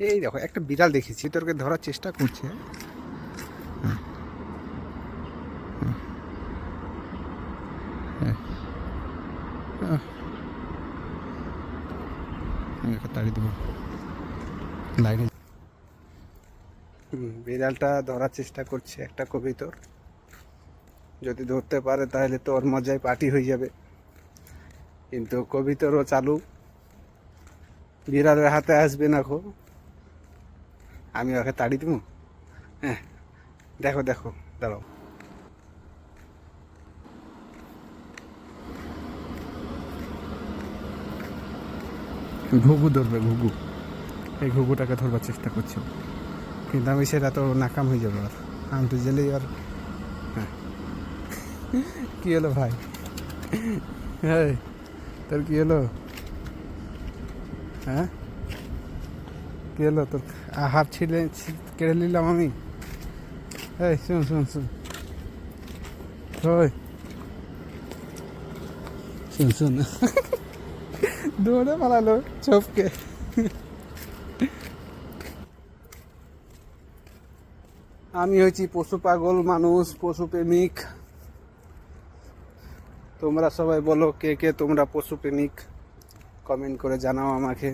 এই দেখো একটা বিড়াল দেখেছি, তোরকে ধরার চেষ্টা করছে। তাড়ি দেবো লাইনে। বিড়ালটা ধরার চেষ্টা করছে একটা কবিতর। যদি ধরতে পারে তাহলে তো ওর মজায় পার্টি হয়ে যাবে, কিন্তু কবিতরও চালু, বিড়ালের হাতে আসবে না খো। আমি ওকে তাড়ি দেবো। হ্যাঁ, দেখো দেখো, দাঁড়াও। ঘুঘু ধরবে, ঘুঘু। এই ঘুঘুটাকে ধরবার চেষ্টা করছো, কিন্তু আমি সেটা তো নাকাম হয়ে যাবো। আর আমি তো জেলেই আর। হ্যাঁ, কী হলো ভাই? হ্যাঁ, তোর কী হলো? হ্যাঁ, কী হলো তোর? হাত কেড়ে নিলাম আমি। এই শুন শুন শুন, ওই শুন শুন, দৌড়ে পালালো চোপকে। আমি হয়েছি পশু পাগল মানুষ, পশু প্রেমিক। তোমরা সবাই বলো কে কে তোমরা পশু প্রেমিক, কমেন্ট করে জানাও আমাকে।